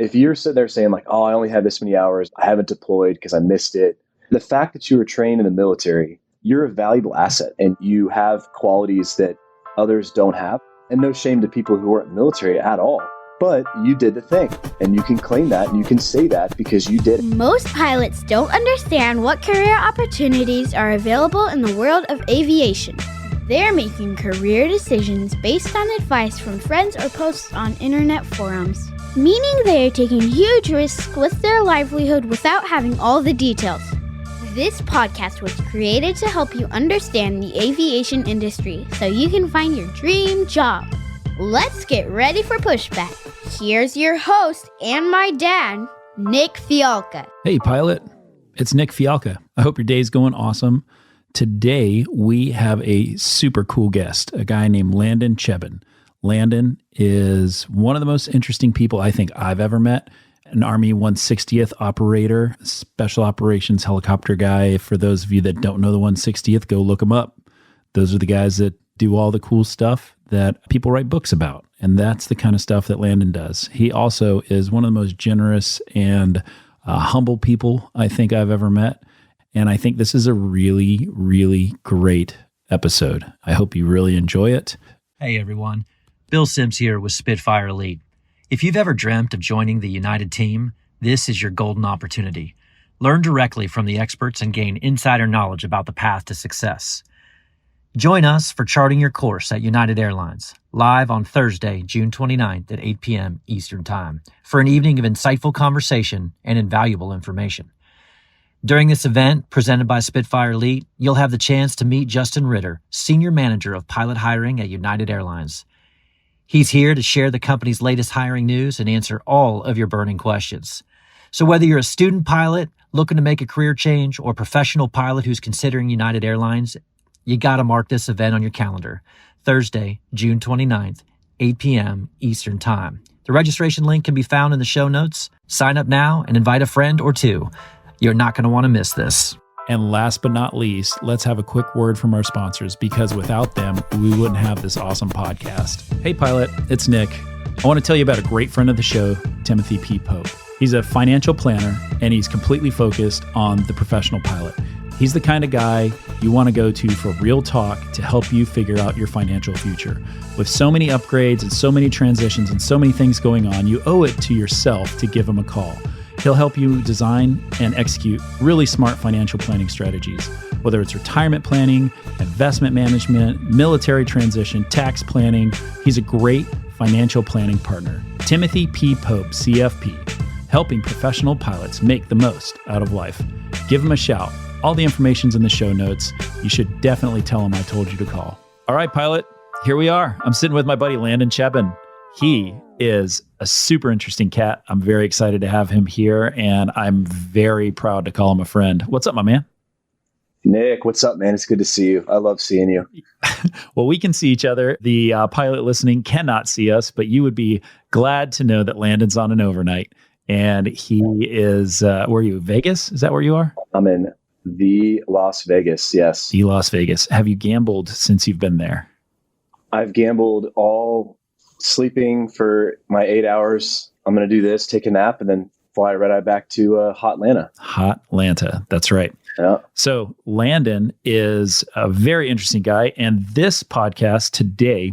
If you're sitting there saying like, oh, I only had this many hours, I haven't deployed because I missed it. The fact that you were trained in the military, you're a valuable asset and you have qualities that others don't have. And no shame to people who weren't in the military at all. But you did the thing, and you can claim that, and you can say that because you did it. Most pilots don't understand what career opportunities are available in the world of aviation. They're making career decisions based on advice from friends or posts on internet forums, meaning they are taking huge risks with their livelihood without having all the details. This podcast was created to help you understand the aviation industry so you can find your dream job. Let's get ready for Pushback. Here's your host and my dad, Nick Fialka. Hey, pilot. It's Nick Fialka. I hope your day's going awesome. Today, we have a super cool guest, a guy named Landon Cheben. Landon is one of the most interesting people I think I've ever met. An Army 160th operator, special operations helicopter guy. For those of you that don't know the 160th, go look them up. Those are the guys that do all the cool stuff that people write books about. And that's the kind of stuff that Landon does. He also is one of the most generous and humble people I think I've ever met. And I think this is a really, really great episode. I hope you really enjoy it. Hey everyone, Bill Sims here with Spitfire Elite. If you've ever dreamt of joining the United team, this is your golden opportunity. Learn directly from the experts and gain insider knowledge about the path to success. Join us for Charting Your Course at United Airlines, live on Thursday, June 29th at 8 p.m. Eastern Time, for an evening of insightful conversation and invaluable information. During this event, presented by Spitfire Elite, you'll have the chance to meet Justin Ritter, Senior Manager of Pilot Hiring at United Airlines. He's here to share the company's latest hiring news and answer all of your burning questions. So whether you're a student pilot looking to make a career change or a professional pilot who's considering United Airlines, you got to mark this event on your calendar. Thursday, June 29th, 8 p.m. Eastern Time. The registration link can be found in the show notes. Sign up now and invite a friend or two. You're not going to want to miss this. And last but not least, let's have a quick word from our sponsors, because without them, we wouldn't have this awesome podcast. Hey, pilot, it's Nick. I want to tell you about a great friend of the show, Timothy P. Pope. He's a financial planner, and he's completely focused on the professional pilot. He's the kind of guy you want to go to for real talk to help you figure out your financial future. With so many upgrades and so many transitions and so many things going on, you owe it to yourself to give him a call. He'll help you design and execute really smart financial planning strategies, whether it's retirement planning, investment management, military transition, tax planning. He's a great financial planning partner. Timothy P. Pope, CFP, helping professional pilots make the most out of life. Give him a shout. All the information's in the show notes. You should definitely tell him I told you to call. All right, pilot, here we are. I'm sitting with my buddy Landon Cheben. He is a super interesting cat. I'm very excited to have him here, and I'm very proud to call him a friend. What's up, my man? Nick, what's up, man? It's good to see you. I love seeing you. Well, we can see each other. The pilot listening cannot see us, but you would be glad to know that Landon's on an overnight, and he is, where are you, Vegas? Is that where you are? I'm in the Las Vegas, yes. The Las Vegas. Have you gambled since you've been there? I've gambled all sleeping for my 8 hours. I'm going to do this, take a nap, and then fly red eye back to hot Atlanta. Hot Atlanta. That's right. Yeah. So Landon is a very interesting guy. And this podcast today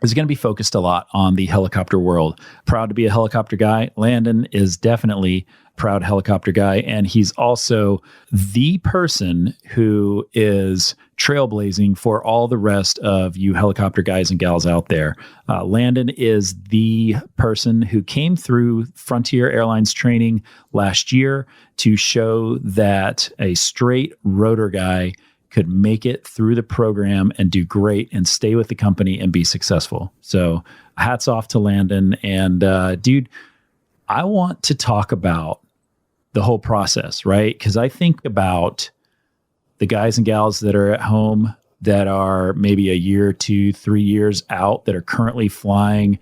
is going to be focused a lot on the helicopter world. Proud to be a helicopter guy. Landon is definitely a proud helicopter guy. And he's also the person who is trailblazing for all the rest of you helicopter guys and gals out there. Landon is the person who came through Frontier Airlines training last year to show that a straight rotor guy could make it through the program and do great and stay with the company and be successful. So hats off to Landon. And dude, I want to talk about the whole process, right? Because I think about the guys and gals that are at home that are maybe a year, 2, 3 years out that are currently flying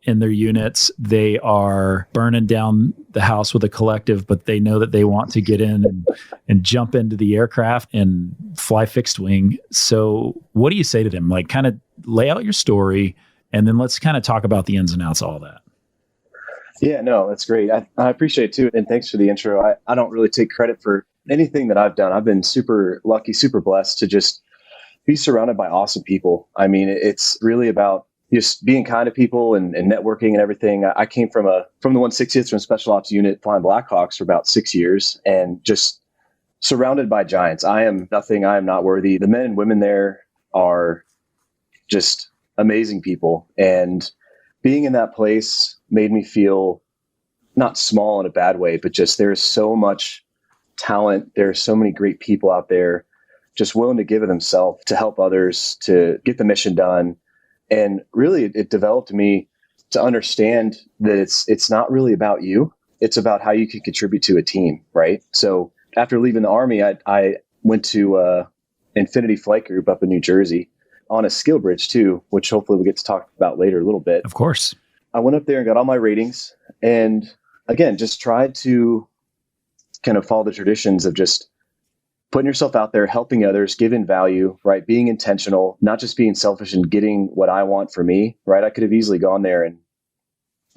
in their units. They are burning down the house with a collective, but they know that they want to get in and jump into the aircraft and fly fixed wing. So what do you say to them? Like, kind of lay out your story, and then let's kind of talk about the ins and outs of all that. Yeah, no, that's great. I appreciate it too. And thanks for the intro. I don't really take credit for anything that I've done. I've been super lucky, super blessed to just be surrounded by awesome people. I mean, it's really about just being kind to people and networking and everything. I came from the 160th from Special Ops Unit flying Blackhawks for about 6 years and just surrounded by giants. I am nothing. I am not worthy. The men and women there are just amazing people. And being in that place made me feel not small in a bad way, but just there's so much talent. There's so many great people out there just willing to give of themselves to help others, to get the mission done. And really it developed me to understand that it's not really about you. It's about how you can contribute to a team, right? So after leaving the Army, I went to Infinity Flight Group up in New Jersey on a skill bridge too, which hopefully we'll get to talk about later a little bit. Of course. I went up there and got all my ratings. And again, just tried to kind of follow the traditions of just putting yourself out there, helping others, giving value, right? Being intentional, not just being selfish and getting what I want for me, right? I could have easily gone there and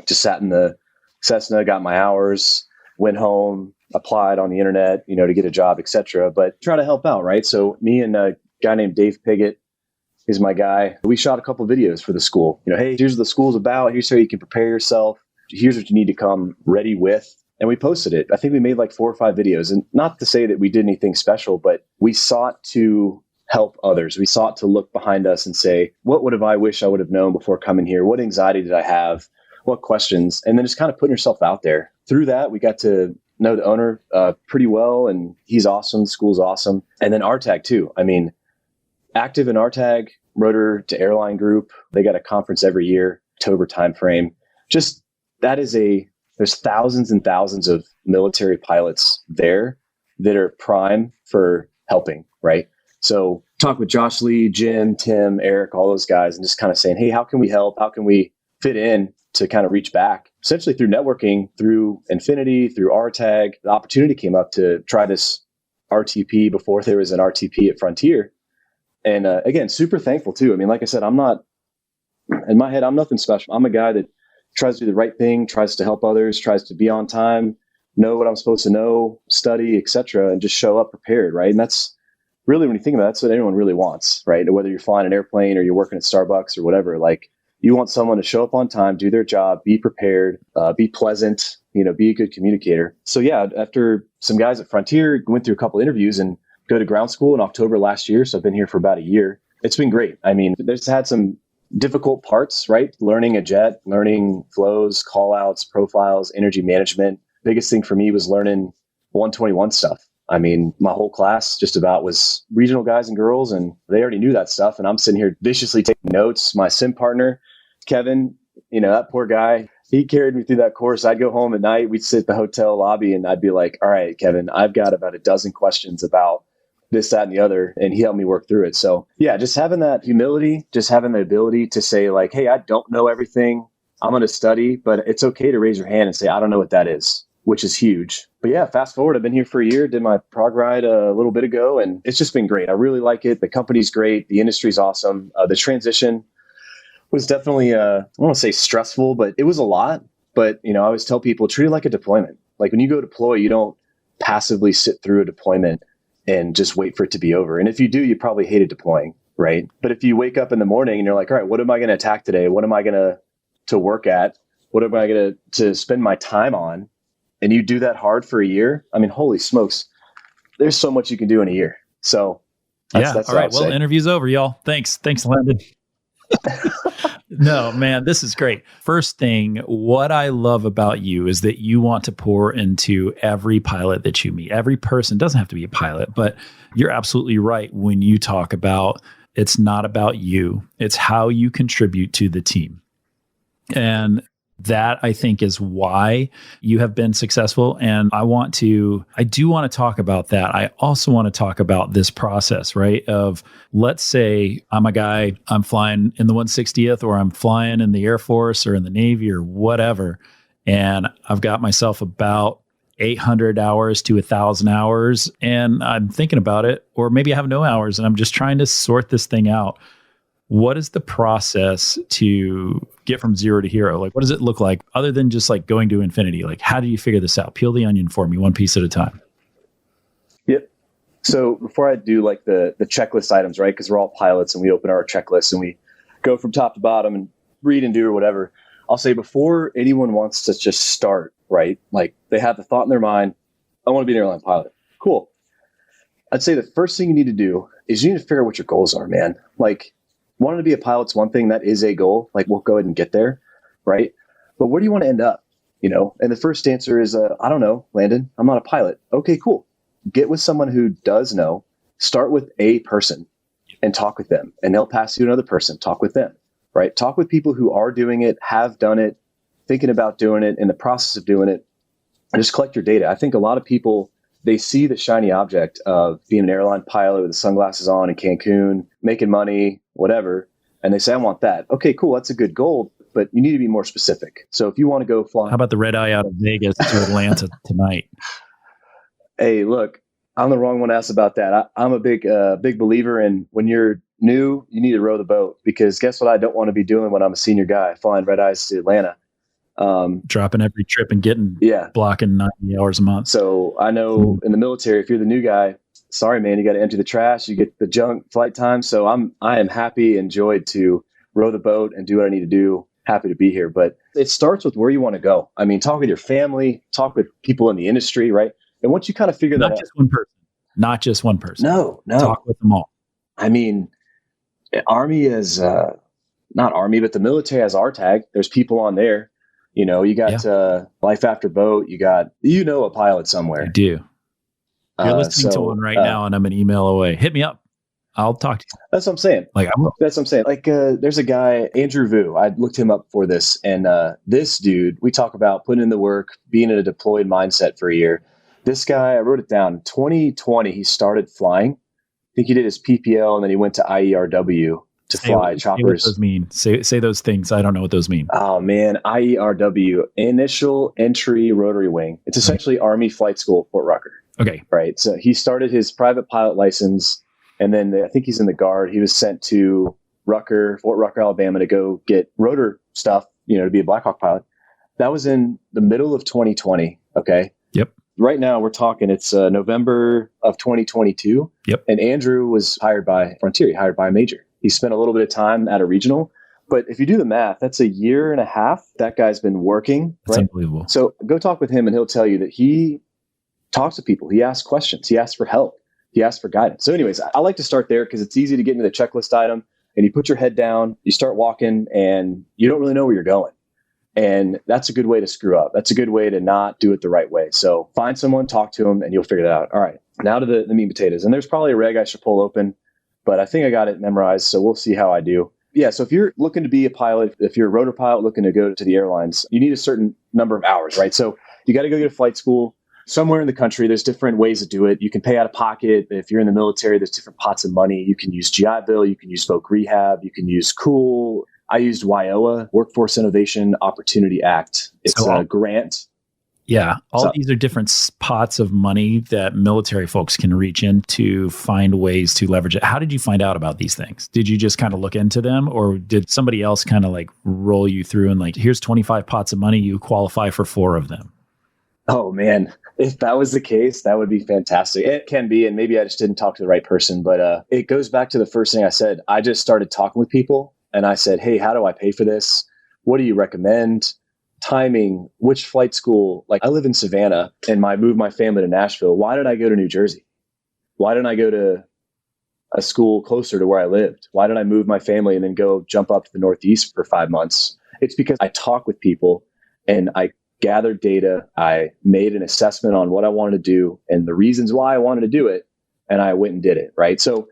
just sat in the Cessna, got my hours, went home, applied on the internet, to get a job, etc. But try to help out, right? So me and a guy named Dave Piggott is my guy. We shot a couple videos for the school. Hey, here's what the school's about. Here's how you can prepare yourself. Here's what you need to come ready with. And we posted it. I think we made like 4 or 5 videos. And not to say that we did anything special, but we sought to help others. We sought to look behind us and say, what would have I wish I would have known before coming here? What anxiety did I have? What questions? And then just kind of putting yourself out there. Through that, we got to know the owner pretty well. And he's awesome. The school's awesome. And then RTAG too. I mean, active in RTAG, Rotor to Airline Group. They got a conference every year, October timeframe. Just there's thousands and thousands of military pilots there that are prime for helping, right? So talk with Josh Lee, Jim, Tim, Eric, all those guys, and just kind of saying, hey, how can we help? How can we fit in to kind of reach back? Essentially through networking, through Infinity, through RTAG, the opportunity came up to try this RTP before there was an RTP at Frontier. And again, super thankful too. I mean, like I said, I'm nothing special. I'm a guy that tries to do the right thing, tries to help others, tries to be on time, know what I'm supposed to know, study, etc., and just show up prepared, right? And that's really, when you think about it, that's what anyone really wants, right? Whether you're flying an airplane or you're working at Starbucks or whatever, like you want someone to show up on time, do their job, be prepared, be pleasant, be a good communicator. So yeah, after some guys at Frontier went through a couple interviews and go to ground school in October last year, so I've been here for about a year. It's been great. I mean, there's had some difficult parts, right? Learning a jet, learning flows, call outs, profiles, energy management. Biggest thing for me was learning 121 stuff. I mean, my whole class just about was regional guys and girls, and they already knew that stuff. And I'm sitting here viciously taking notes. My sim partner, Kevin, that poor guy, he carried me through that course. I'd go home at night. We'd sit at the hotel lobby and I'd be like, all right, Kevin, I've got about a dozen questions about this, that, and the other. And he helped me work through it. So yeah, just having that humility, just having the ability to say like, hey, I don't know everything. I'm going to study, but it's okay to raise your hand and say, I don't know what that is, which is huge. But yeah, fast forward, I've been here for a year, did my prog ride a little bit ago, and it's just been great. I really like it. The company's great. The industry's awesome. The transition was definitely, I don't want to say stressful, but it was a lot. But, I always tell people, treat it like a deployment. Like when you go deploy, you don't passively sit through a deployment and just wait for it to be over. And if you do, you probably hated deploying, right? But if you wake up in the morning and you're like, all right, what am I going to attack today? What am I going to work at? What am I going to spend my time on? And you do that hard for a year. I mean, holy smokes, there's so much you can do in a year. So that's all right. Well, interview's over, y'all. Thanks, Landon. No, man, this is great. First thing, what I love about you is that you want to pour into every pilot that you meet. Every person doesn't have to be a pilot, but you're absolutely right when you talk about it's not about you. It's how you contribute to the team. And that, I think, is why you have been successful. And I do want to talk about that. I also want to talk about this process, right? Of, let's say I'm a guy, I'm flying in the 160th, or I'm flying in the Air Force or in the Navy or whatever. And I've got myself about 800 hours to 1,000 hours, and I'm thinking about it, or maybe I have no hours and I'm just trying to sort this thing out. what is the process to get from zero to hero? Like, what does it look like other than just like going to infinity? Like, how do you figure this out? Peel the onion for me, one piece at a time. Yep. So before I do like the checklist items, right? Because we're all pilots and we open our checklists and we go from top to bottom and read and do or whatever. I'll say before anyone wants to just start, right? Like they have the thought in their mind, I want to be an airline pilot. Cool. I'd say the first thing you need to do is you need to figure out what your goals are, man. Like wanting to be a pilot's one thing, that is a goal. Like we'll go ahead and get there, right? But where do you want to end up? You know, and the first answer is, I don't know, Landon, I'm not a pilot. Okay, cool. Get with someone who does know. Start with a person and talk with them, and they'll pass you another person. Talk with them, right? Talk with people who are doing it, have done it, thinking about doing it, in the process of doing it, and just collect your data. I think a lot of people, they see the shiny object of being an airline pilot with the sunglasses on in Cancun, making money, whatever, and they say, I want that. Okay, cool. That's a good goal, but you need to be more specific. So if you want to go fly. How about the red eye out of Vegas to Atlanta tonight? Hey, look, I'm the wrong one to ask about that. I'm a big believer in when you're new, you need to row the boat, because guess what I don't want to be doing when I'm a senior guy flying red eyes to Atlanta. Dropping every trip and blocking 90 hours a month. So I know in the military, if you're the new guy, sorry, man, you got to empty the trash, you get the junk flight time. So I am happy and joyed to row the boat and do what I need to do. Happy to be here. But it starts with where you want to go. I mean, talk with your family, talk with people in the industry, right? And once you kind of figure that out. Not just one person. No. Talk with them all. I mean, Army is not Army, but the military has RTAG. There's people on there. You know, you got Life After Boat. You got, a pilot somewhere. I do. You're listening to one right now, and I'm an email away. Hit me up. I'll talk to you. That's what I'm saying. That's what I'm saying. Like, there's a guy, Andrew Vu. I looked him up for this, and this dude, we talk about putting in the work, being in a deployed mindset for a year. This guy, I wrote it down. 2020, he started flying. I think he did his PPL, and then he went to IERW to fly choppers. Say what those mean. Say those things. I don't know what those mean. Oh, man. IERW, Initial Entry Rotary Wing. It's essentially Army Flight School at Fort Rucker. Okay. Right. So he started his private pilot license, and then I think he's in the Guard. He was sent to Fort Rucker, Alabama, to go get rotor stuff, to be a Black Hawk pilot. That was in the middle of 2020. Okay. Yep. Right now we're talking, it's November of 2022. Yep. And Andrew was hired by Frontier. He hired by a major. He spent a little bit of time at a regional. But if you do the math, that's a year and a half that guy's been working. That's right? unbelievable. So go talk with him and he'll tell you that he talks to people. He asks questions. He asks for help. He asks for guidance. So anyways, I like to start there because it's easy to get into the checklist item, and you put your head down, you start walking, and you don't really know where you're going. And that's a good way to screw up. That's a good way to not do it the right way. So find someone, talk to them, and you'll figure it out. All right, now to the meat and potatoes. And there's probably a reg I should pull open, but I think I got it memorized, so we'll see how I do. Yeah, so if you're looking to be a pilot, if you're a rotor pilot looking to go to the airlines, you need a certain number of hours, right? So you got to go get a flight school. Somewhere in the country, there's different ways to do it. You can pay out of pocket. If you're in the military, there's different pots of money. You can use GI Bill. You can use Voc Rehab. You can use COOL. I used WIOA, Workforce Innovation Opportunity Act. It's a grant. Yeah. These are different pots of money that military folks can reach in to find ways to leverage it. How did you find out about these things? Did you just kind of look into them, or did somebody else kind of like roll you through and like, here's 25 pots of money, you qualify for 4 of them? Oh, man. If that was the case, that would be fantastic. It can be, and maybe I just didn't talk to the right person, but it goes back to the first thing I said. I just started talking with people, and I said, hey, how do I pay for this? What do you recommend? Timing, which flight school? Like, I live in Savannah, and I moved my family to Nashville. Why did I go to New Jersey? Why didn't I go to a school closer to where I lived? Why did I move my family and then go jump up to the Northeast for 5 months? It's because I talk with people, and I gathered data. I made an assessment on what I wanted to do and the reasons why I wanted to do it. And I went and did it. Right. So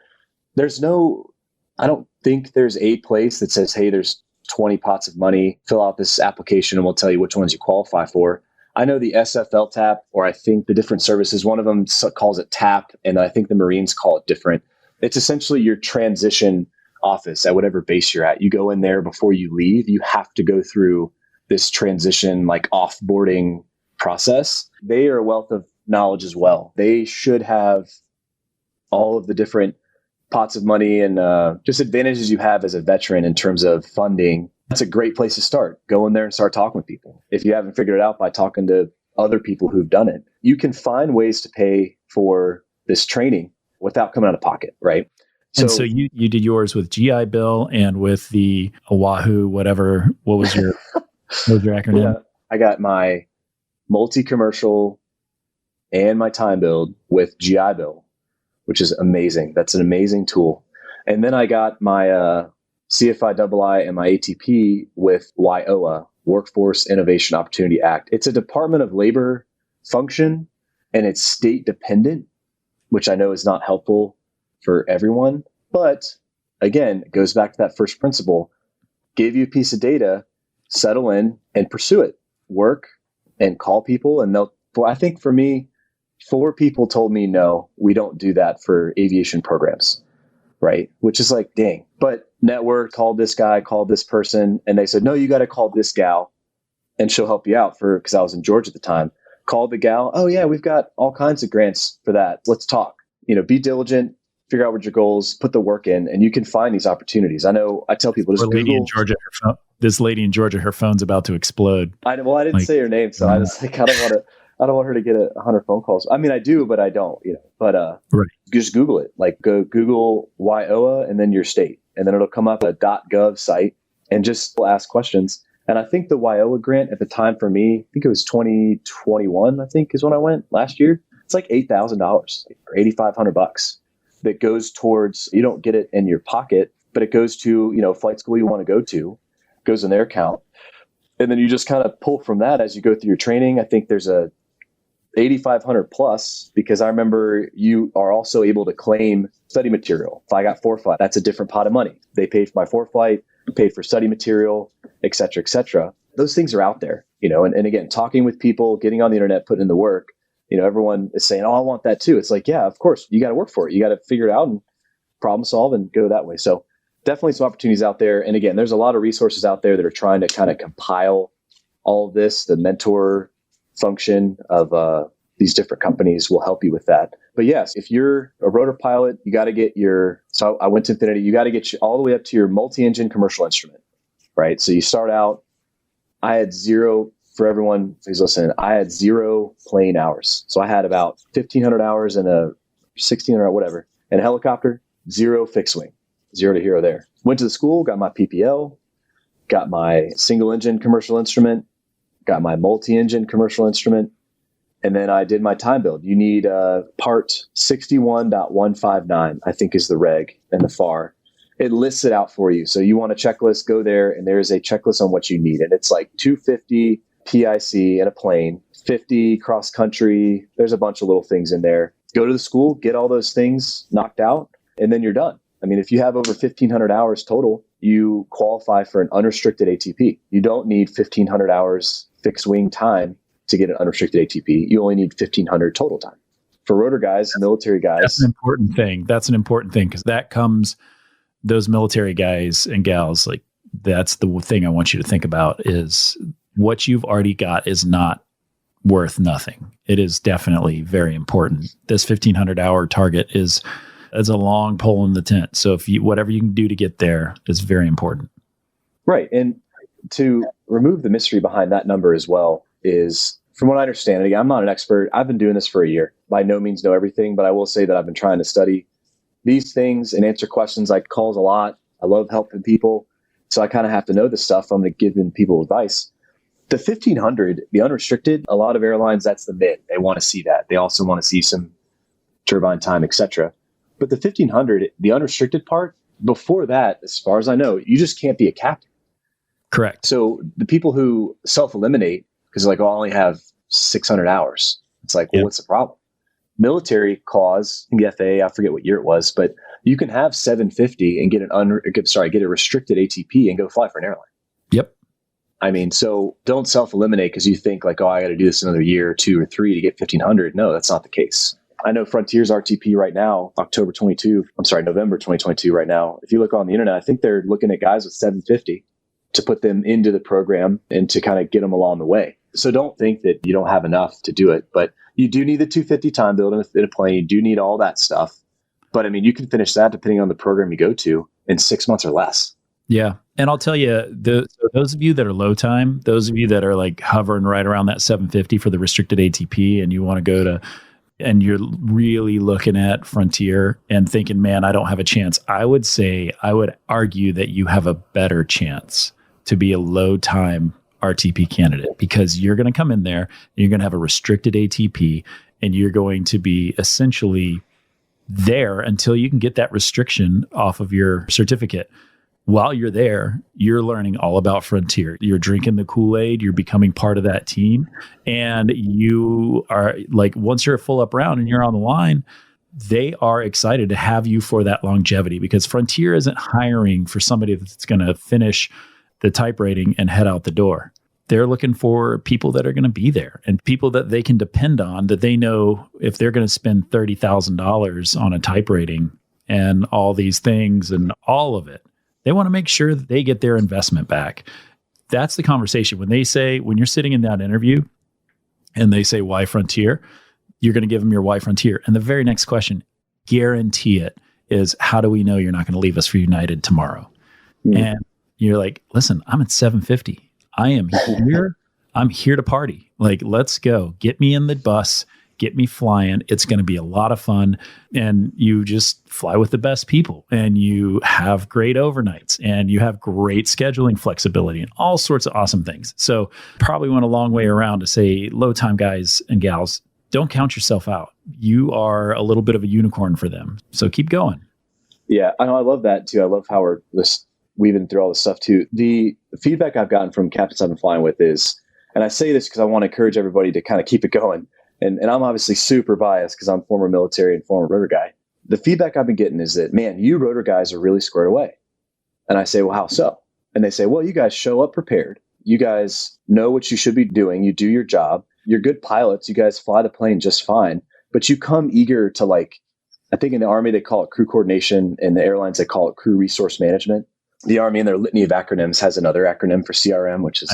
I don't think there's a place that says, hey, there's 20 pots of money, fill out this application and we'll tell you which ones you qualify for. I know the SFL TAP, or I think the different services, one of them calls it TAP, and I think the Marines call it different. It's essentially your transition office at whatever base you're at. You go in there before you leave. You have to go through this transition, like offboarding process. They are a wealth of knowledge as well. They should have all of the different pots of money and just advantages you have as a veteran in terms of funding, that's a great place to start. Go in there and start talking with people. If you haven't figured it out by talking to other people who've done it, you can find ways to pay for this training without coming out of pocket, right? So you did yours with GI Bill and with the Oahu, whatever. What was your acronym? Yeah, I got my multi-commercial and my time build with GI Bill, which is amazing. That's an amazing tool. And then I got my CFI and my ATP with WIOA, Workforce Innovation Opportunity Act. It's a Department of Labor function, and it's state dependent, which I know is not helpful for everyone. But again, it goes back to that first principle. Give you a piece of data, settle in and pursue it. Work and call people. And I think for me, 4 people told me, no, we don't do that for aviation programs, right? Which is like, dang. But network, called this guy, called this person, and they said, no, you got to call this gal and she'll help you out because I was in Georgia at the time. Called the gal. Oh yeah, we've got all kinds of grants for that. Let's talk. Be diligent, figure out what your goals, put the work in, and you can find these opportunities. I know I tell people, just Google. This lady in Georgia, her phone's about to explode. I didn't say her name, so I was like, I don't want her to get 100 phone calls. I mean, I do, but I don't, but right. Just Google it. Like go Google WIOA and then your state, and then it'll come up a .gov site, and just ask questions. And I think the WIOA grant at the time for me, I think it was 2021, I think is when I went last year. It's like $8,000 or $8,500 that goes towards, you don't get it in your pocket, but it goes to, flight school you want to go to, goes in their account. And then you just kind of pull from that as you go through your training. I think there's a 8,500 plus, because I remember you are also able to claim study material. If I got foreflight, that's a different pot of money. They paid for my foreflight, paid for study material, et cetera, et cetera. Those things are out there, and again, talking with people, getting on the internet, putting in the work, everyone is saying, oh, I want that too. It's like, yeah, of course, you got to work for it. You got to figure it out and problem solve and go that way. So definitely some opportunities out there. And again, there's a lot of resources out there that are trying to kind of compile all of this. The mentor function of these different companies will help you with that. But yes, if you're a rotor pilot, you got to get so I went to Infinity, you got to get all the way up to your multi-engine commercial instrument, right? So you start out, I had 0, for everyone who's listening, I had 0 plane hours. So I had about 1,500 hours in a 1,600 or whatever, in a helicopter, 0 fixed wing, 0 to hero there. Went to the school, got my PPL, got my single engine commercial instrument, got my multi-engine commercial instrument, and then I did my time build. You need part 61.159, I think is the reg and the FAR. It lists it out for you. So you want a checklist, go there, and there's a checklist on what you need. And it's like 250 PIC in a plane, 50 cross country. There's a bunch of little things in there. Go to the school, get all those things knocked out, and then you're done. I mean, if you have over 1,500 hours total, you qualify for an unrestricted ATP. You don't need 1,500 hours fixed wing time to get an unrestricted ATP. You only need 1,500 total time. For rotor guys, military guys. That's an important thing because that comes, those military guys and gals, like that's the thing I want you to think about is what you've already got is not worth nothing. It is definitely very important. This 1,500 hour target is a long pole in the tent. So whatever you can do to get there is very important. Right. And to remove the mystery behind that number as well is, from what I understand, again, I'm not an expert. I've been doing this for a year. By no means know everything, but I will say that I've been trying to study these things and answer questions. I calls a lot. I love helping people. So I kind of have to know this stuff. I'm going to give people advice. The 1,500, the unrestricted, a lot of airlines, that's the mid. They want to see that. They also want to see some turbine time, etc. But the 1,500, the unrestricted part, before that, as far as I know, you just can't be a captain. Correct. So the people who self-eliminate, because like, oh, I only have 600 hours. It's like, well, what's the problem? Military cause, the FAA, I forget what year it was, but you can have 750 and get a restricted ATP and go fly for an airline. Yep. I mean, so don't self-eliminate because you think like, oh, I got to do this another year or 2 or 3 to get 1,500. No, that's not the case. I know Frontier's RTP right now, November 2022 right now. If you look on the internet, I think they're looking at guys with 750 to put them into the program and to kind of get them along the way. So don't think that you don't have enough to do it, but you do need the 250 time build in a plane. You do need all that stuff. But I mean, you can finish that depending on the program you go to in 6 months or less. Yeah. And I'll tell you, so those of you that are low time, those of you that are like hovering right around that 750 for the restricted ATP, and you want to go to, and you're really looking at Frontier and thinking, man, I don't have a chance. I would argue that you have a better chance to be a low time RTP candidate, because you're going to come in there and you're going to have a restricted ATP, and you're going to be essentially there until you can get that restriction off of your certificate. While you're there, you're learning all about Frontier. You're drinking the Kool-Aid, you're becoming part of that team. And you are like, once you're a full up round and you're on the line, they are excited to have you for that longevity, because Frontier isn't hiring for somebody that's going to finish the type rating and head out the door. They're looking for people that are going to be there and people that they can depend on, that they know if they're going to spend $30,000 on a type rating and all these things and all of it, they want to make sure that they get their investment back. That's the conversation. When you're sitting in that interview and they say, why Frontier? You're going to give them your why Frontier. And the very next question, guarantee it, is how do we know you're not going to leave us for United tomorrow? And you're like, listen, I'm at 750. I am here. I'm here to party. Like, let's go. Get me in the bus. Get me flying. It's going to be a lot of fun. And you just fly with the best people, and you have great overnights, and you have great scheduling flexibility and all sorts of awesome things. So probably went a long way around to say, low time guys and gals, don't count yourself out. You are a little bit of a unicorn for them. So keep going. Yeah, I know. I love that too. I love how we're weaving through all this stuff too. The feedback I've gotten from captains I've been flying with is, and I say this because I want to encourage everybody to kind of keep it going. And I'm obviously super biased because I'm former military and former rotor guy. The feedback I've been getting is that, man, you rotor guys are really squared away. And I say, well, how so? And they say, well, you guys show up prepared. You guys know what you should be doing. You do your job. You're good pilots. You guys fly the plane just fine. But you come eager to, like, I think in the Army, they call it crew coordination. In the airlines, they call it crew resource management. The Army, in their litany of acronyms, has another acronym for CRM, which is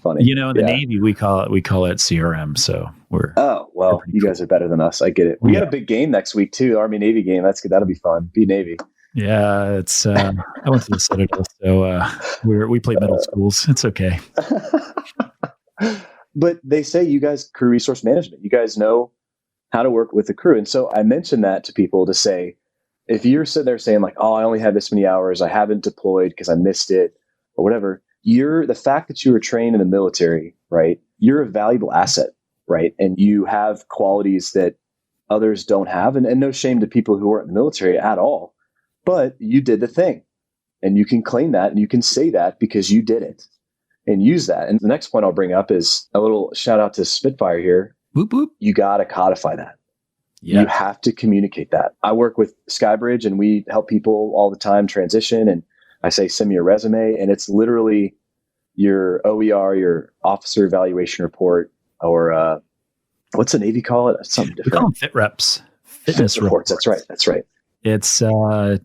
funny. You know, in the Navy, we call it CRM. So we're you guys are better than us. I get it. We got a big game next week too, Army Navy game. That's good. That'll be fun. Be Navy. Yeah, it's. I went to the Citadel, so we play middle schools. It's okay. But they say you guys crew resource management. You guys know how to work with the crew, and so I mentioned that to people to say, if you're sitting there saying like, oh, I only had this many hours, I haven't deployed because I missed it or whatever, the fact that you were trained in the military, right? You're a valuable asset, right? And you have qualities that others don't have. And no shame to people who weren't in the military at all, but you did the thing, and you can claim that and you can say that because you did it and use that. And the next point I'll bring up is a little shout out to Spitfire here. Boop, boop. You got to codify that. Yeah. You have to communicate that. I work with Skybridge, and we help people all the time transition. And I say, send me your resume. And it's literally your OER, your officer evaluation report, or what's the Navy call it? Something different. We call them fit reps. Fitness reports. That's right. It's a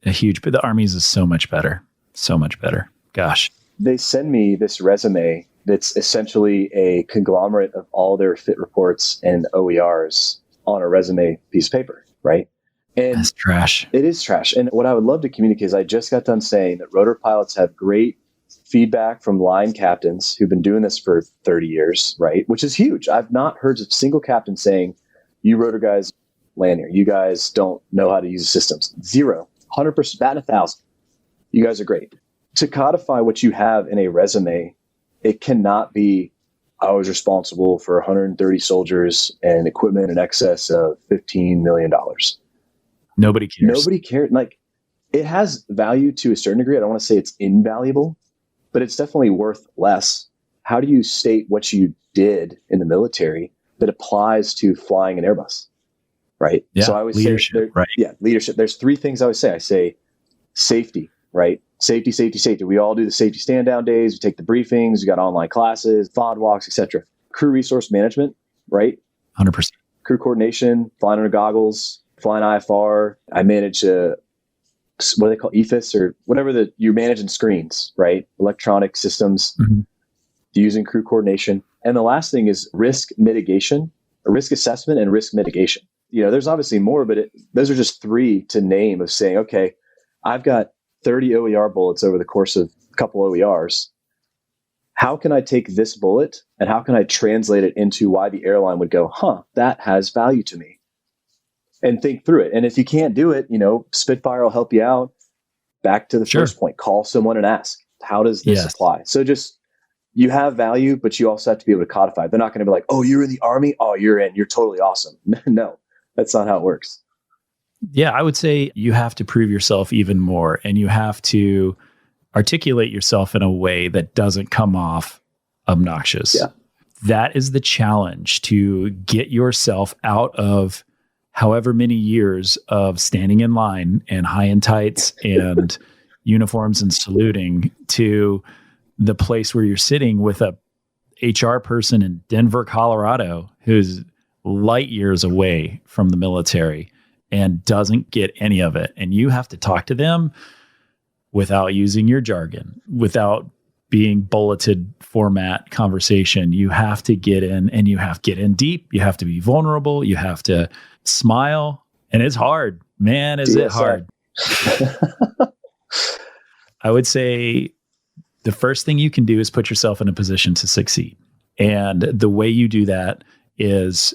huge, but the Army's is so much better. So much better. Gosh. They send me this resume that's essentially a conglomerate of all their fit reports and OERs on a resume piece of paper, right? And that's trash. It is trash. And what I would love to communicate is I just got done saying that rotor pilots have great feedback from line captains who've been doing this for 30 years, right? Which is huge. I've not heard a single captain saying, you rotor guys land here. You guys don't know how to use the systems. 0, 100%, bat 1,000. You guys are great. To codify what you have in a resume, it cannot be, I was responsible for 130 soldiers and equipment in excess of $15 million. Nobody cares. Nobody cares. Like, it has value to a certain degree. I don't want to say it's invaluable, but it's definitely worth less. How do you state what you did in the military that applies to flying an Airbus? Right. Yeah, so I always leadership, say, right? Yeah, leadership. There's 3 things I always say. I say safety, right? Safety, safety, safety. We all do the safety stand down days. We take the briefings. We got online classes, FOD walks, etc. Crew resource management, right? 100%. Crew coordination, flying under goggles, flying IFR. I manage what do they call EFIS or whatever you're managing screens, right? Electronic systems, using crew coordination. And the last thing is risk mitigation, risk assessment and risk mitigation. there's obviously more, but those are just three to name of saying, okay, I've got 30 OER bullets over the course of a couple OERs. How can I take this bullet and how can I translate it into why the airline would go, that has value to me, and think through it. And if you can't do it, Spitfire will help you out. Back to the first point, call someone and ask, how does this apply? So just, you have value, but you also have to be able to codify it. They're not going to be like, oh, you're in the Army? Oh, you're in. You're totally awesome. No, that's not how it works. Yeah, I would say you have to prove yourself even more, and you have to articulate yourself in a way that doesn't come off obnoxious. Yeah. That is the challenge, to get yourself out of however many years of standing in line and high and tights and uniforms and saluting, to the place where you're sitting with a HR person in Denver, Colorado, who's light years away from the military and doesn't get any of it. And you have to talk to them without using your jargon, without being bulleted format conversation. You have to get in, and you have to get in deep. You have to be vulnerable. You have to smile. And it's hard, man. Is it hard? I would say the first thing you can do is put yourself in a position to succeed. And the way you do that is,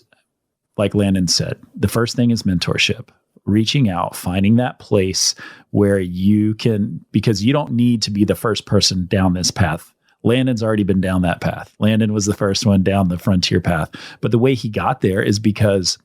like Landon said, the first thing is mentorship, reaching out, finding that place where you can, because you don't need to be the first person down this path. Landon's already been down that path. Landon was the first one down the frontier path. But the way he got there is because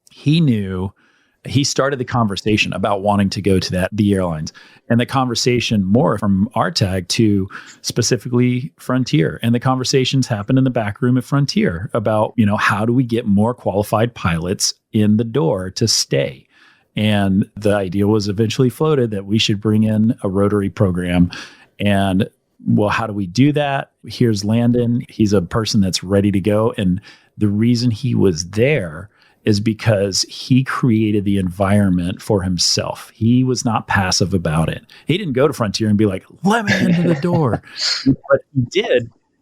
he started the conversation about wanting to go to the airlines, and the conversation more from RTAG to specifically Frontier. And the conversations happened in the back room at Frontier about, how do we get more qualified pilots in the door to stay? And the idea was eventually floated that we should bring in a rotary program. And well, how do we do that? Here's Landon. He's a person that's ready to go. And the reason he was there is because he created the environment for himself. He was not passive about it. He didn't go to Frontier and be like, let me into the door. But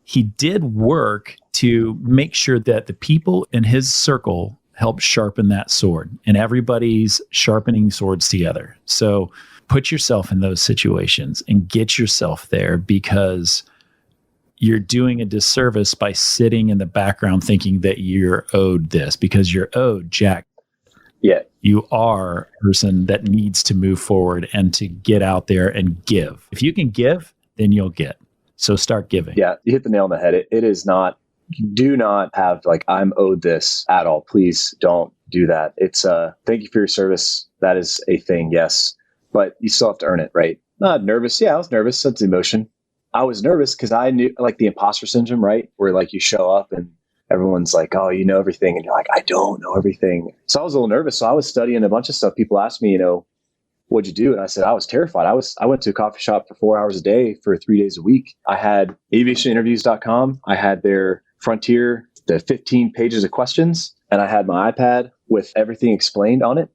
he did work to make sure that the people in his circle helped sharpen that sword, and everybody's sharpening swords together. So put yourself in those situations and get yourself there, because you're doing a disservice by sitting in the background thinking that you're owed this, because you're owed, Jack. Yeah. You are a person that needs to move forward and to get out there and give. If you can give, then you'll get. So start giving. Yeah, you hit the nail on the head. It is not, do not have like, I'm owed this at all. Please don't do that. It's thank you for your service. That is a thing, yes. But you still have to earn it, right? Not nervous. Yeah, I was nervous. That's emotion. I was nervous because I knew, like, the imposter syndrome, right? Where like you show up and everyone's like, oh, you know everything. And you're like, I don't know everything. So I was a little nervous. So I was studying a bunch of stuff. People asked me, what'd you do? And I said, I was terrified. I went to a coffee shop for 4 hours a day for 3 days a week. I had aviationinterviews.com. I had their Frontier, the 15 pages of questions, and I had my iPad with everything explained on it.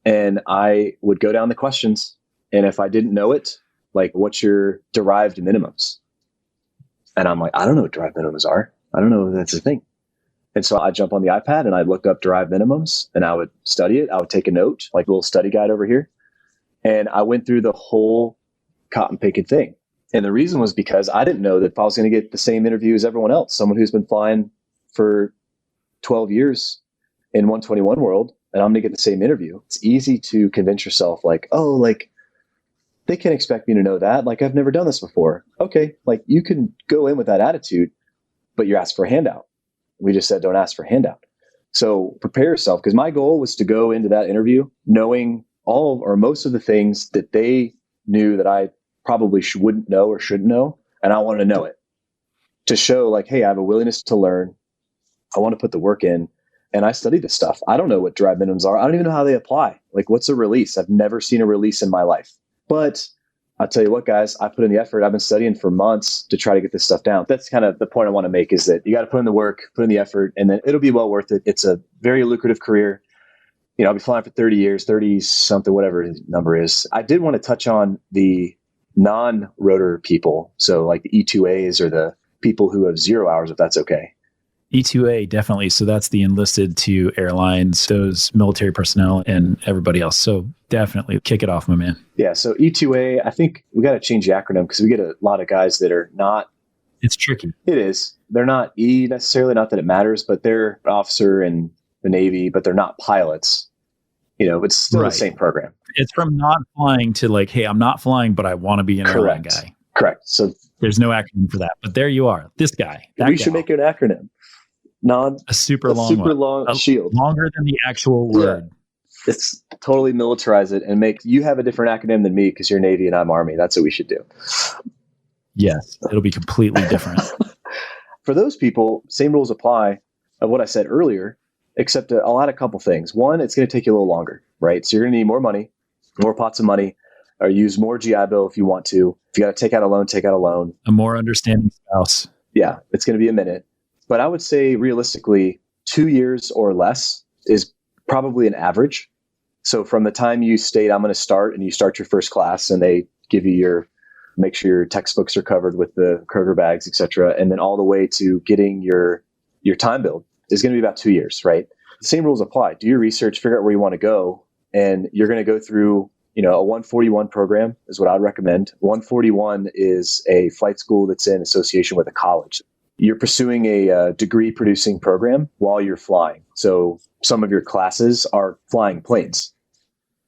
And I would go down the questions. And if I didn't know it, like, what's your derived minimums? And I'm like, I don't know what derived minimums are. I don't know if that's a thing. And so I'd jump on the iPad and I'd look up derived minimums and I would study it. I would take a note, like a little study guide over here. And I went through the whole cotton picking thing. And the reason was because I didn't know that if I was going to get the same interview as everyone else, someone who's been flying for 12 years in 121 world, and I'm going to get the same interview. It's easy to convince yourself like, oh, like, they can't expect me to know that. Like, I've never done this before. Okay. Like, you can go in with that attitude, but you're asked for a handout. We just said, don't ask for a handout. So prepare yourself. Because my goal was to go into that interview knowing all or most of the things that they knew that I probably wouldn't know or shouldn't know. And I wanted to know it to show like, hey, I have a willingness to learn. I want to put the work in. And I studied this stuff. I don't know what derived minimums are. I don't even know how they apply. Like, what's a release? I've never seen a release in my life. But I'll tell you what, guys, I put in the effort. I've been studying for months to try to get this stuff down. That's kind of the point I want to make, is that you got to put in the work, put in the effort, and then it'll be well worth it. It's a very lucrative career. I'll be flying for 30 years, 30 something, whatever the number is. I did want to touch on the non-rotor people. So like the E2As or the people who have 0 hours, if that's okay. E2A, definitely. So that's the enlisted to airlines, those military personnel and everybody else. So definitely kick it off, my man. Yeah. So E2A, I think we got to change the acronym because we get a lot of guys that are not. It's tricky. It is. They're not E necessarily, not that it matters, but they're an officer in the Navy, but they're not pilots. It's still the same program. It's from not flying to like, hey, I'm not flying, but I want to be an airline guy. Correct. So there's no acronym for that. But there you are. This guy. We should make an acronym. A super long shield. Longer than the actual word. It's totally militarize it and make you have a different acronym than me because you're Navy and I'm Army. That's what we should do. Yes. It'll be completely different. For those people, same rules apply of what I said earlier, except I'll add a couple things. One, it's going to take you a little longer, right? So you're going to need more money, more pots of money, or use more GI Bill if you want to. If you got to take out a loan, take out a loan. A more understanding spouse. Yeah, it's going to be a minute. But I would say realistically, 2 years or less is probably an average. So from the time you state, I'm going to start, and you start your first class, and they give you make sure your textbooks are covered with the Kroger bags, et cetera, and then all the way to getting your time build is going to be about 2 years, right? The same rules apply. Do your research, figure out where you want to go, and you're going to go through, a 141 program is what I'd recommend. 141 is a flight school that's in association with a college. You're pursuing a degree producing program while you're flying. So some of your classes are flying planes.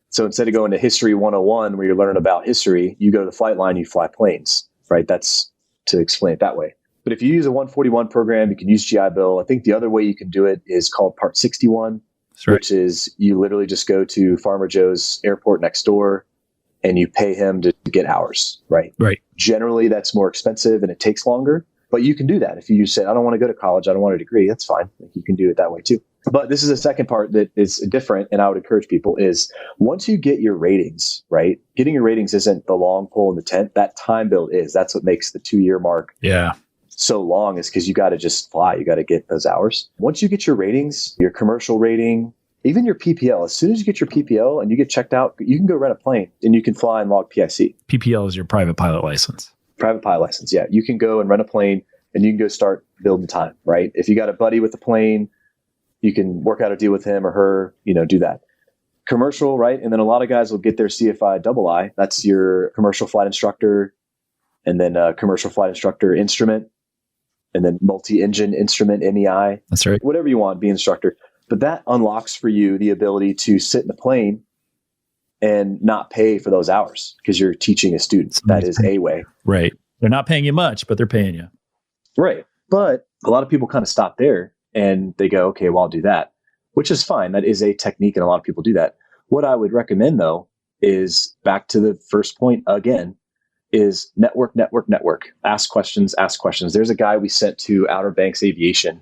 So instead of going to History 101, where you're learning about history, you go to the flight line, you fly planes, right? That's to explain it that way. But if you use a 141 program, you can use GI Bill. I think the other way you can do it is called Part 61, which is you literally just go to Farmer Joe's airport next door and you pay him to get hours, right? Right. Generally, that's more expensive and it takes longer. But you can do that. If you say, I don't want to go to college, I don't want a degree, that's fine. You can do it that way too. But this is the second part that is different, and I would encourage people is once you get your ratings, right? Getting your ratings isn't the long pole in the tent. That time build is. That's what makes the 2 year mark so long, is because you got to just fly. You got to get those hours. Once you get your ratings, your commercial rating, even your PPL, as soon as you get your PPL and you get checked out, you can go rent a plane and you can fly and log PIC. PPL is your private pilot license. Private pilot license, yeah. You can go and rent a plane and you can go start building time, right? If you got a buddy with a plane, you can work out a deal with him or her, do that. Commercial, right? And then a lot of guys will get their CFI double I. That's your commercial flight instructor, and then commercial flight instructor instrument, and then multi-engine instrument, MEI. That's right. Whatever you want, be instructor. But that unlocks for you the ability to sit in a plane and not pay for those hours because you're teaching a student. That is a way. Right. They're not paying you much, but they're paying you. Right. But a lot of people kind of stop there and they go, okay, well, I'll do that, which is fine. That is a technique, and a lot of people do that. What I would recommend, though, is back to the first point again, is network. Ask questions. There's a guy we sent to Outer Banks Aviation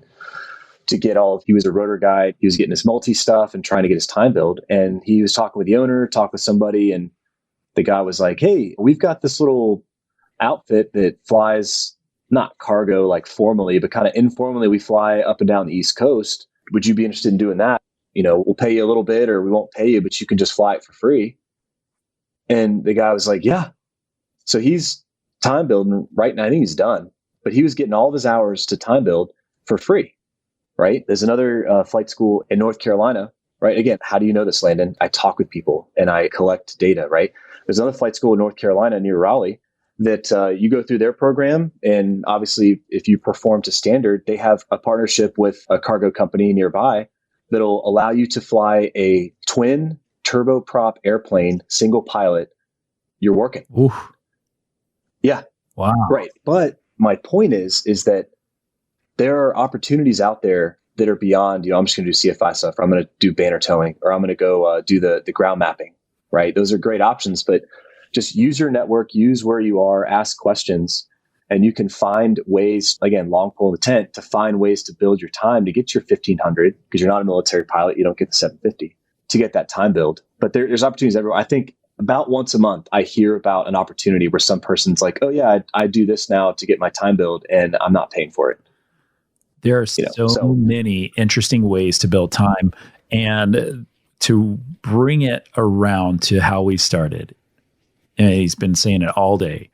to get he was a rotor guy. He was getting his multi stuff and trying to get his time build. And he was talking with the owner, talking with somebody. And the guy was like, hey, we've got this little outfit that flies, not cargo like formally, but kind of informally. We fly up and down the East Coast. Would you be interested in doing that? We'll pay you a little bit or we won't pay you, but you can just fly it for free. And the guy was like, yeah. So he's time building right now. I think he's done, but he was getting all of his hours to time build for free. Right. There's another flight school in North Carolina. Right. Again, how do you know this, Landon? I talk with people and I collect data. Right. There's another flight school in North Carolina near Raleigh that you go through their program. And obviously, if you perform to standard, they have a partnership with a cargo company nearby that'll allow you to fly a twin turboprop airplane, single pilot. You're working. Oof. Yeah. Wow. Right. But my point is that there are opportunities out there that are beyond, I'm just going to do CFI stuff, or I'm going to do banner towing, or I'm going to go do the ground mapping, right? Those are great options, but just use your network, use where you are, ask questions, and you can find ways, again, long pole in the tent, to find ways to build your time to get your 1,500, because you're not a military pilot, you don't get the 750 to get that time build. But there's opportunities everywhere. I think about once a month, I hear about an opportunity where some person's like, oh yeah, I do this now to get my time build and I'm not paying for it. There are so many interesting ways to build time, and to bring it around to how we started. And he's been saying it all day.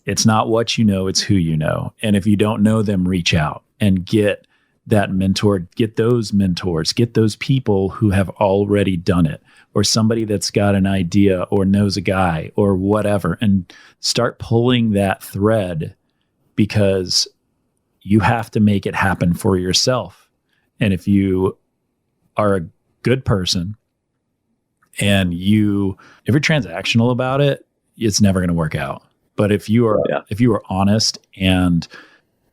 It's not what you know, it's who you know. And if you don't know them, reach out and get that mentor, get those mentors, get those people who have already done it, or somebody that's got an idea or knows a guy or whatever, and start pulling that thread, because you have to make it happen for yourself. And if you are a good person and if you're transactional about it, it's never going to work out. But if you are honest and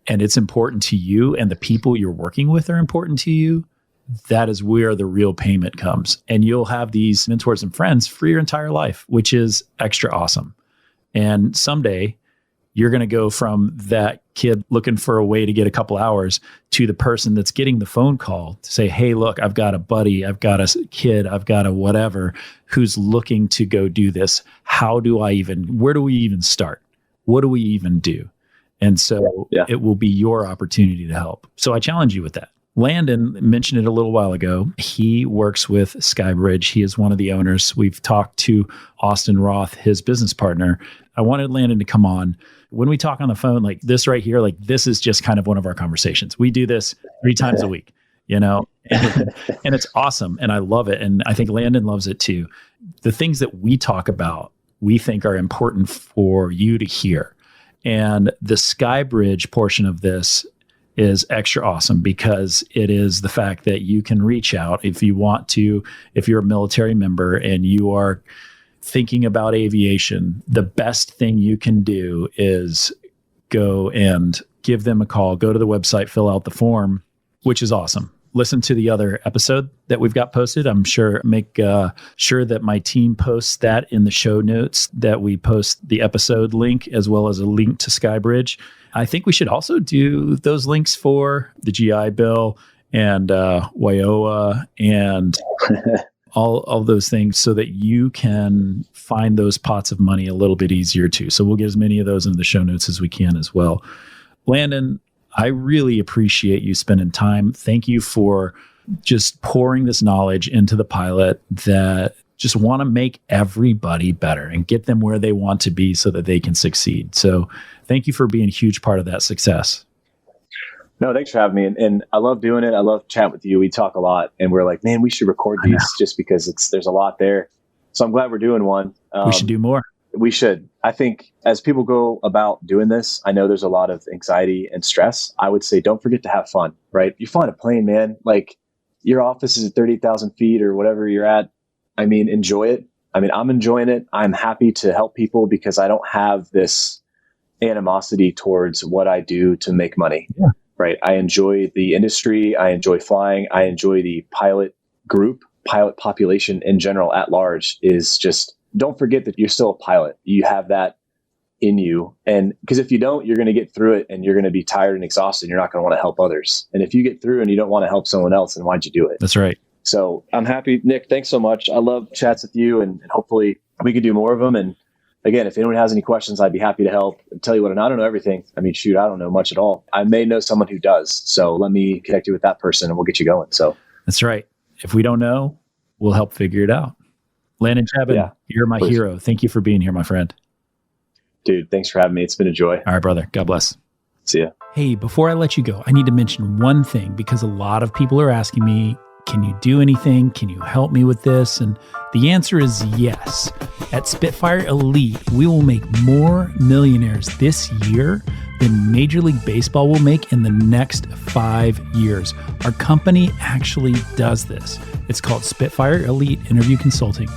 it's important to you and the people you're working with are important to you, that is where the real payment comes. And you'll have these mentors and friends for your entire life, which is extra awesome. And someday you're going to go from that kid looking for a way to get a couple hours to the person that's getting the phone call to say, hey, look, I've got a buddy, I've got a kid, I've got a whatever who's looking to go do this. Where do we even start? What do we even do? And so it will be your opportunity to help. So I challenge you with that. Landon mentioned it a little while ago. He works with Skybridge. He is one of the owners. We've talked to Austin Roth, his business partner. I wanted Landon to come on. When we talk on the phone like this right here, like this is just kind of one of our conversations. We do this 3 times a week, and it's awesome. And I love it. And I think Landon loves it too. The things that we talk about, we think are important for you to hear. And the Skybridge portion of this is extra awesome because it is the fact that you can reach out if you want to, if you're a military member and you are thinking about aviation. The best thing you can do is go and give them a call, go to the website, fill out the form, which is awesome. Listen to the other episode that we've got posted. I'm sure, make sure that my team posts that in the show notes, that we post the episode link as well as a link to Skybridge. I think we should also do those links for the GI Bill and WIOA and all those things so that you can find those pots of money a little bit easier too. So we'll get as many of those in the show notes as we can as well. Landon, I really appreciate you spending time. Thank you for just pouring this knowledge into the pilot that just want to make everybody better and get them where they want to be so that they can succeed. So thank you for being a huge part of that success. No, thanks for having me. And I love doing it. I love chatting with you. We talk a lot and we're like, man, we should record these just because there's a lot there. So I'm glad we're doing one. We should do more. We should. I think as people go about doing this, I know there's a lot of anxiety and stress. I would say, don't forget to have fun, right? You fly a plane, man. Like your office is at 30,000 feet or whatever you're at. I mean, enjoy it. I mean, I'm enjoying it. I'm happy to help people because I don't have this animosity towards what I do to make money, right? I enjoy the industry. I enjoy flying. I enjoy the pilot group, pilot population in general at large is just, don't forget that you're still a pilot. You have that in you. And because if you don't, you're going to get through it and you're going to be tired and exhausted. And you're not going to want to help others. And if you get through and you don't want to help someone else, then why'd you do it? That's right. So I'm happy. Nick, thanks so much. I love chats with you and hopefully we can do more of them. And again, if anyone has any questions, I'd be happy to help and tell you what. And I don't know everything. I mean, shoot, I don't know much at all. I may know someone who does. So let me connect you with that person and we'll get you going. So that's right. If we don't know, we'll help figure it out. Landon Cheben, you're my hero. Thank you for being here, my friend. Dude, thanks for having me. It's been a joy. All right, brother. God bless. See ya. Hey, before I let you go, I need to mention one thing because a lot of people are asking me, can you do anything? Can you help me with this? And the answer is yes. At Spitfire Elite, we will make more millionaires this year than Major League Baseball will make in the next 5 years. Our company actually does this. It's called Spitfire Elite Interview Consulting.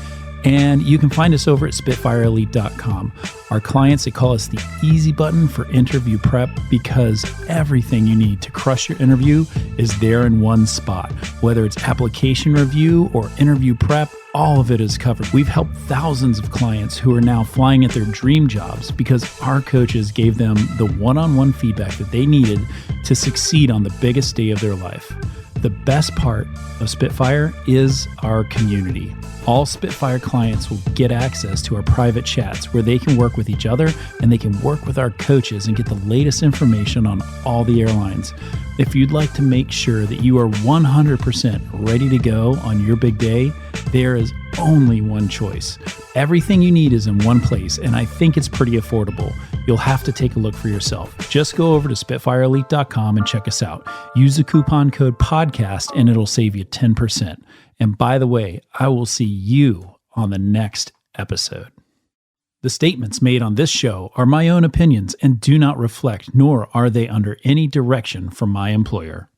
And you can find us over at SpitfireElite.com. Our clients, they call us the easy button for interview prep because everything you need to crush your interview is there in one spot. Whether it's application review or interview prep, all of it is covered. We've helped thousands of clients who are now flying at their dream jobs because our coaches gave them the one-on-one feedback that they needed to succeed on the biggest day of their life. The best part of Spitfire is our community. All Spitfire clients will get access to our private chats where they can work with each other and they can work with our coaches and get the latest information on all the airlines. If you'd like to make sure that you are 100% ready to go on your big day, there is only one choice. Everything you need is in one place, and I think it's pretty affordable. You'll have to take a look for yourself. Just go over to SpitfireElite.com and check us out. Use the coupon code podcast and it'll save you 10%. And by the way, I will see you on the next episode. The statements made on this show are my own opinions and do not reflect, nor are they under any direction from my employer.